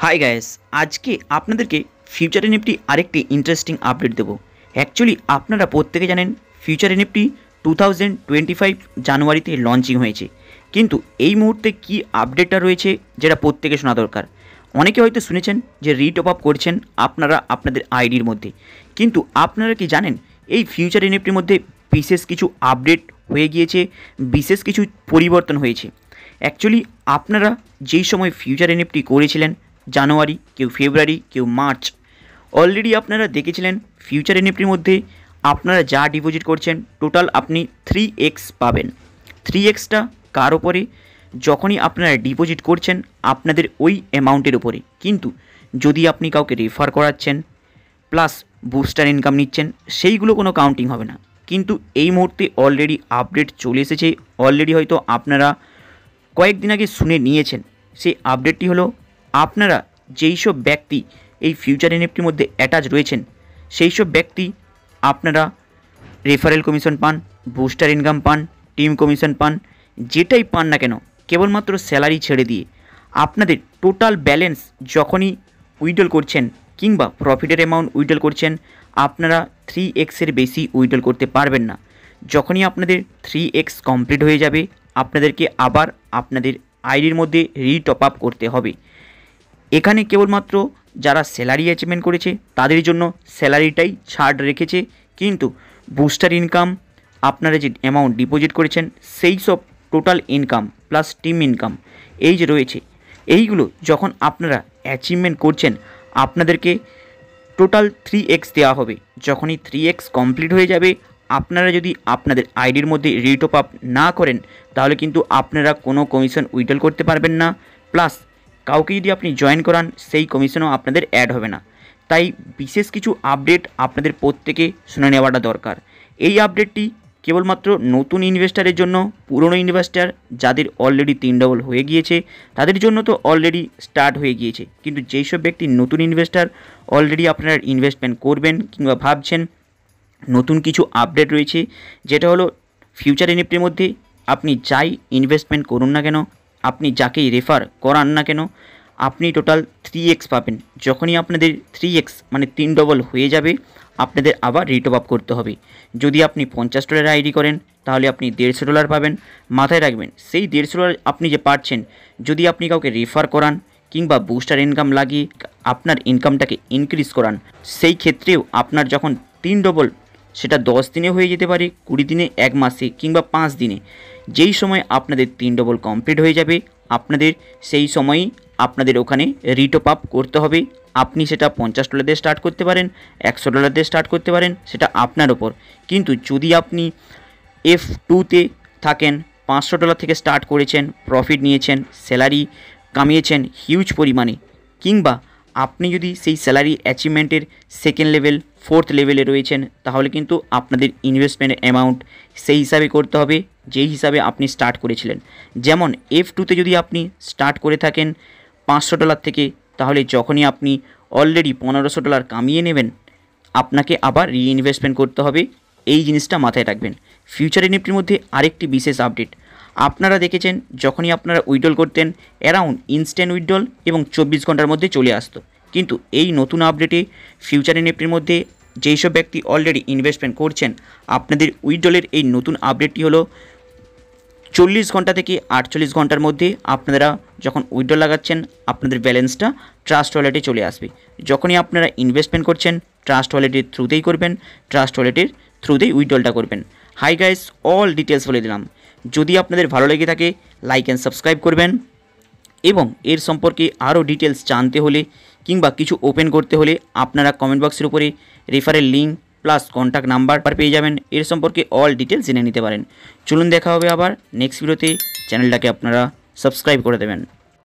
Hi guys, আজকে আপনাদেরকে future NFT আরেকটি ইন্টারেস্টিং আপডেট দেবো। অ্যাকচুয়ালি আপনারা প্রত্যেকে জানেন ফিউচার এনএফটি 2025 জানুয়ারিতে লঞ্চিং হয়েছে, কিন্তু এই মুহূর্তে কি আপডেটটা রয়েছে যেটা প্রত্যেকে শোনা দরকার। অনেকে হয়তো শুনেছেন যে রিটপ আপ করছেন আপনারা আপনাদের আইডির মধ্যে, কিন্তু আপনারা কি জানেন এই ফিউচার এনএফটির মধ্যে বিশেষ কিছু আপডেট হয়ে গিয়েছে, বিশেষ কিছু পরিবর্তন হয়েছে। অ্যাকচুয়ালি আপনারা যেই সময় ফিউচার এনএফটি করেছিলেন জানুয়ারি, কেউ ফেব্রুয়ারি, কেউ মার্চ, অলরেডি আপনারা দেখেছিলেন ফিউচার এনএফটির মধ্যে আপনারা যা ডিপোজিট করছেন টোটাল আপনি 3x পাবেন। 3xটা কার ওপরে? যখনই আপনারা ডিপোজিট করছেন আপনাদের ওই অ্যামাউন্টের উপরে, কিন্তু যদি আপনি কাউকে রেফার করাচ্ছেন প্লাস বুস্টার ইনকাম নিচ্ছেন সেইগুলো কোনো কাউন্টিং হবে না। কিন্তু এই মুহূর্তে অলরেডি আপডেট চলে এসেছে, অলরেডি হয়তো আপনারা কয়েকদিন আগে শুনে নিয়েছেন। সেই আপডেটটি হলো আপনারা যেই সব ব্যক্তি এই ফিউচার এনএফটির মধ্যে অ্যাটাচ রয়েছেন সেই সব ব্যক্তি আপনারা রেফারেল কমিশন পান, বুস্টার ইনকাম পান, টিম কমিশন পান, যেটাই পান না কেন কেবলমাত্র স্যালারি ছেড়ে দিয়ে আপনাদের টোটাল ব্যালেন্স যখনই উইথড্রল করছেন কিংবা প্রফিটের অ্যামাউন্ট উইথড্রল করছেন আপনারা 3xের বেশি উইথড্রল করতে পারবেন না। যখনই আপনাদের 3x কমপ্লিট হয়ে যাবে আপনাদেরকে আবার আপনাদের আইডির মধ্যে রিটপ আপ করতে হবে। এখানে কেবলমাত্র যারা স্যালারি অ্যাচিভমেন্ট করেছে তাদের জন্য স্যালারিটাই ছাড় রেখেছে, কিন্তু বুস্টার ইনকাম আপনারা যে অ্যামাউন্ট ডিপোজিট করেছেন সেই সব total income plus team income এই যে রয়েছে এইগুলো যখন আপনারা অ্যাচিভমেন্ট করছেন আপনাদেরকে টোটাল 3x দেওয়া হবে। যখনই 3x কমপ্লিট হয়ে যাবে আপনারা যদি আপনাদের আইডির মধ্যে রিটপ আপ না করেন তাহলে কিন্তু আপনারা কোনো কমিশন উইথড্রল করতে পারবেন না, প্লাস কাউকে যদি আপনি জয়েন করান সেই কমিশনও আপনাদের অ্যাড হবে না। তাই বিশেষ কিছু আপডেট আপনাদের প্রত্যেকে শুনে নেওয়াটা দরকার। এই আপডেটটি কেবলমাত্র নতুন ইনভেস্টারের জন্য, পুরনো ইনভেস্টার যাদের অলরেডি 3 ডবল হয়ে গিয়েছে তাদের জন্য তো অলরেডি স্টার্ট হয়ে গিয়েছে, কিন্তু যেই সব ব্যক্তি নতুন ইনভেস্টার অলরেডি আপনারা ইনভেস্টমেন্ট করবেন কিংবা ভাবছেন, নতুন কিছু আপডেট রয়েছে যেটা হলো ফিউচার এনএফটির মধ্যে আপনি যাই ইনভেস্টমেন্ট করুন না কেন, আপনি যাকেই রেফার করান না কেন আপনি টোটাল 3x পাবেন। যখনই আপনাদের 3x মানে 3 ডবল হয়ে যাবে আপনাদের আবার রিটপ আপ করতে হবে। যদি আপনি $50 আইডি করেন তাহলে আপনি $150 পাবেন। মাথায় রাখবেন সেই $150 আপনি যে পাচ্ছেন যদি আপনি কাউকে রেফার করান কিংবা বুস্টার ইনকাম লাগিয়ে আপনার ইনকামটাকে ইনক্রিজ করান, সেই ক্ষেত্রেও আপনার যখন 3 ডবল সেটা 10 দিনে হয়ে যেতে পারে, 20 দিনে, 1 মাসে কিংবা 5 দিনে, যেই সময় আপনাদের 3 ডবল কমপ্লিট হয়ে যাবে আপনাদের সেই সময়ই আপনাদের ওখানে রিটপ আপ করতে হবে। আপনি সেটা $50 দিয়ে স্টার্ট করতে পারেন, $100 দিয়ে স্টার্ট করতে পারেন, সেটা আপনার ওপর। কিন্তু যদি আপনি F2তে থাকেন, $500 থেকে স্টার্ট করেছেন, প্রফিট নিয়েছেন, স্যালারি কামিয়েছেন হিউজ পরিমাণে, কিংবা আপনি যদি সেই স্যালারি অ্যাচিভমেন্টের সেকেন্ড লেভেল, 4th লেভেলে রয়েছেন তাহলে কিন্তু আপনাদের ইনভেস্টমেন্ট অ্যামাউন্ট সেই হিসাবে করতে হবে যেই হিসাবে আপনি স্টার্ট করেছিলেন। যেমন F2তে যদি আপনি স্টার্ট করে থাকেন $500 থেকে, তাহলে যখনই আপনি অলরেডি $1500 কামিয়ে নেবেন আপনাকে আবার রিইনভেস্টমেন্ট করতে হবে। এই জিনিসটা মাথায় রাখবেন। ফিউচার এনএফটির মধ্যে আরেকটি বিশেষ আপডেট আপনারা দেখেছেন, যখনই আপনারা উইথড্রল করতেন অ্যারাউন্ড ইনস্ট্যান্ট উইথড্রল এবং 24 ঘন্টার মধ্যে চলে আসতো, কিন্তু এই নতুন আপডেটে ফিউচার এনএফটির মধ্যে যেই সব ব্যক্তি অলরেডি ইনভেস্টমেন্ট করছেন আপনাদের উইথড্রলের এই নতুন আপডেটটি হলো 40 ঘন্টা থেকে 48 ঘন্টার মধ্যে আপনারা যখন উইথড্রল লাগাচ্ছেন আপনাদের ব্যালেন্সটা ট্রাস্ট ওয়ালেটে চলে আসবে। যখনই আপনারা ইনভেস্টমেন্ট করছেন ট্রাস্ট ওয়ালেটের থ্রুতেই করবেন, ট্রাস্ট ওয়ালেটের থ্রুতেই উইথড্রলটা করবেন। হাই গাইস, অল ডিটেলস বলে দিলাম। যদি আপনাদের ভালো লেগে থাকে লাইক অ্যান্ড সাবস্ক্রাইব করবেন, এবং এর সম্পর্কে আরও ডিটেলস জানতে হলে কিংবা কিছু ওপেন করতে হলে আপনারা কমেন্ট বক্সের উপরে referral link plus contact number পেয়ে যাবেন, এর সম্পর্কে অল ডিটেলস জেনে নিতে পারেন। চলুন দেখা হবে আবার নেক্সট ভিডিওতে, চ্যানেলটাকে আপনারা সাবস্ক্রাইব করে দেবেন।